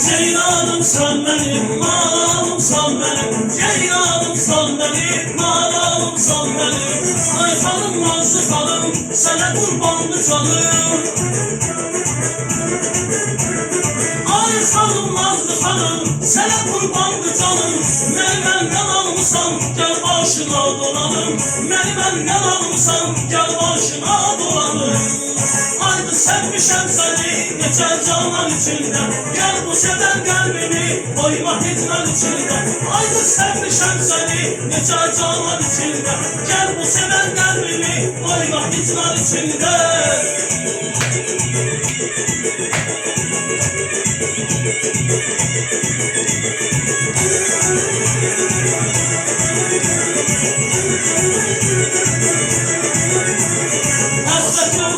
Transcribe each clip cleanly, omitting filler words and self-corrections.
Ceylanım sen benim, malım sen benim. Ceylanım sen benim, malım sen benim. Ay hanım nazlı hanım, sana kurbanlı canım. Ay hanım nazlı hanım, sana kurbanlı canım. Beni benden almışsan, gel başına dolanım. Beni benden almışsan, gel başına dolanım. Haydi sevmişem seni, geçer canlar içinde. Gel bu seven kalbimi, koyma hitler içinde. Haydi sevmişem seni, geçer canlar içinde. Gel bu seven kalbimi, koyma hitler içinde.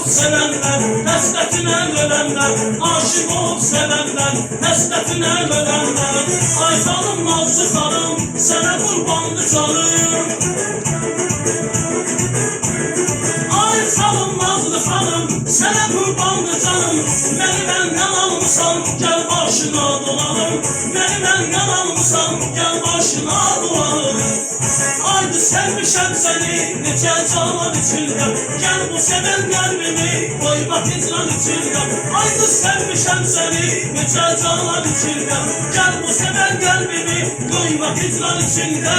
Sevenler, hasretine ölenler, aşık olup sevenler, hasretine ölenler. Ay hanım nazlı hanım, sana kurbanlı canım. Ay hanım nazlı hanım, sana kurbanlı canım. Beni benden almışsan, gel başına dolanım. Beni benden almışsan, gel başına dolanım. Haydi sevmişem seni, neçe canlar içinde. Gel bu seven kalbimi, koyma hitran içinde. Haydi sevmişem seni, neçe canlar içinde. Gel bu seven kalbimi, koyma hitran içinde.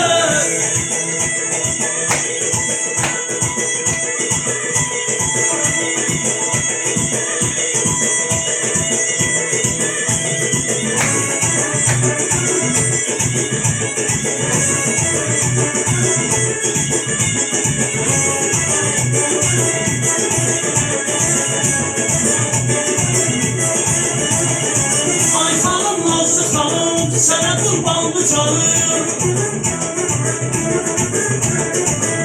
Sana kurbanlı canım.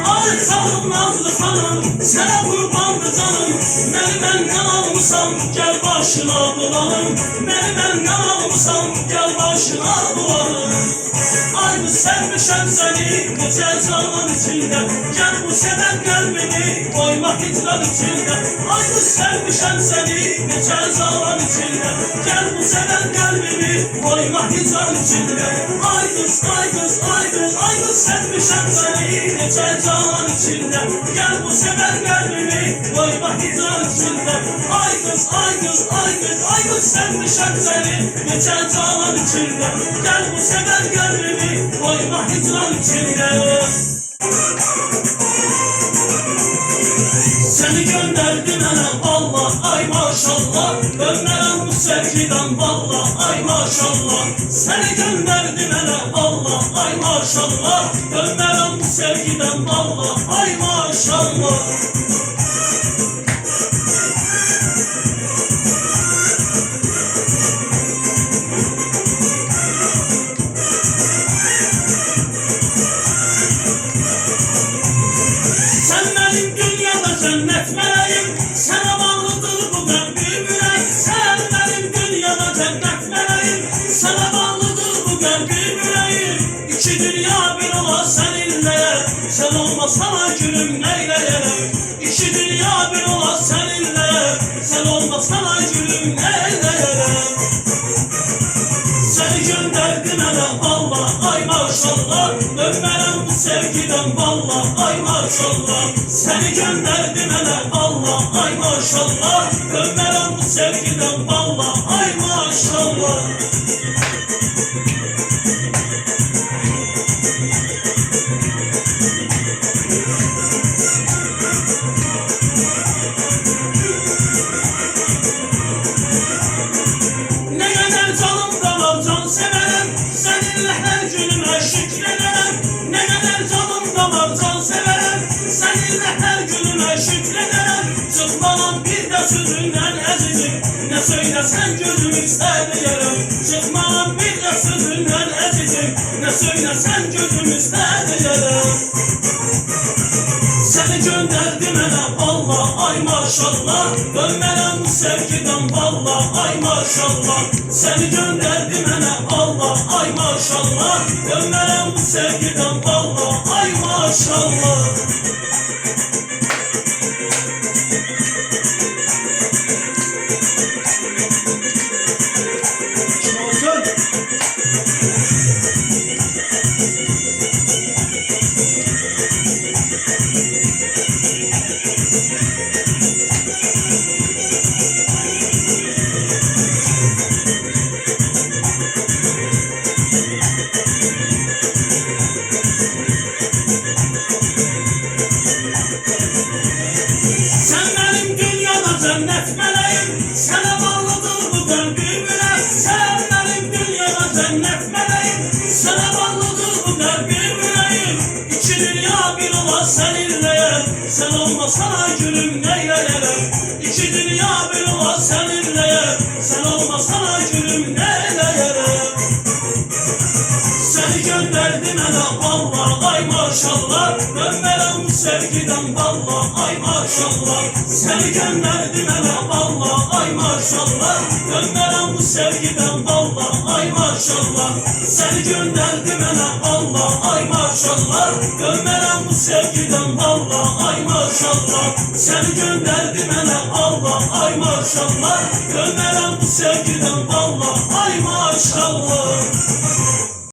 Ay hanım nazlı hanım, sana kurbanlı canım. Beni benden almışsan, gel başına dolanım. Beni benden almışsan, gel başına dolanım. Aynı sevmişem seni, geçer canlar içinde. Gel bu seven kalbimi, koyma hitler içinde. Aynı sevmişem seni, geçer canlar içinde. Gel bu seven kalbimi, koyma hitler içinde. Ay kız, ay kız, ay kız, ay kız sevmişem seni, geçer canlar içinde. Gel bu seven kalbimi, koyma hitler içinde. Ay kız, ay kız, ay kız, ay kız sevmişem seni, geçer canlar içinde. Gel bu seven kalbimi, koyma hitler içinde. Seni gönderdim ana Allah, ay maşallah. Dönmem bu sevgiden valla, ay maşallah. Seni gönderdim ana Allah, ay maşallah. Dönmem bu sevgiden valla, ay maşallah. Sen benim dünyada cennet meleğim, sana bağlıdır bu kalbim yürek. Sen benim dünyada cennet meleğim, sana bağlıdır bu kalbim yüreğim. İki dünya bir ola seninle, sen olmasan gülüm neyleyerek. İki dünya bir ola seninle, sen olmasan gülüm neyleyerek. Seni gönderdim ana Allah, ay maşallah. Dönmem bu sevgiden valla, ay maşallah. Seni gönderdim ana Allah, ay maşallah. Dönmem bu sevgiden valla, ay maşallah. Ne kadar canımda var can severim, seninle her günüme şükrederim. Ne kadar canımda var can severim, seninle her günüme şükrederim. Çıkmadan bir de sözünden ezicim, ne söyler söylesen gözümüzde diyelim. Çıkmalan bir de sözünden ezidim. Ne söylesen gözümüzde diyelim. Seni gönderdim hele valla ay maşallah. Dönmeden bu sevgiden valla ay maşallah. Seni gönderdim hele valla ay maşallah. Dönmeden bu sevgiden valla ay maşallah. Sen benim dünyada cennet meleğim, sana bağlıdır bu kalbim bile. Sen benim dünyada cennet meleğim, sana bağlıdır bu kalbim bileyim. İki dünya bir ola seninle, sen olmasan gülüm neyleyerek. İki dünya bir ola seninle, sen olmasan gülüm neyleyerek. Seni gönderdim hele valla ay maşallah. Dönmeden bu sevgiden valla ay maşallah. Seni gönderdim hele valla ay maşallah. Dönmeden bu sevgiden valla ay maşallah. Seni gönderdim hele valla ay maşallah. Dönmeden bu sevgiden valla ay maşallah. Seni gönderdim hele valla ay maşallah. Dönmeden bu sevgiden valla ay maşallah.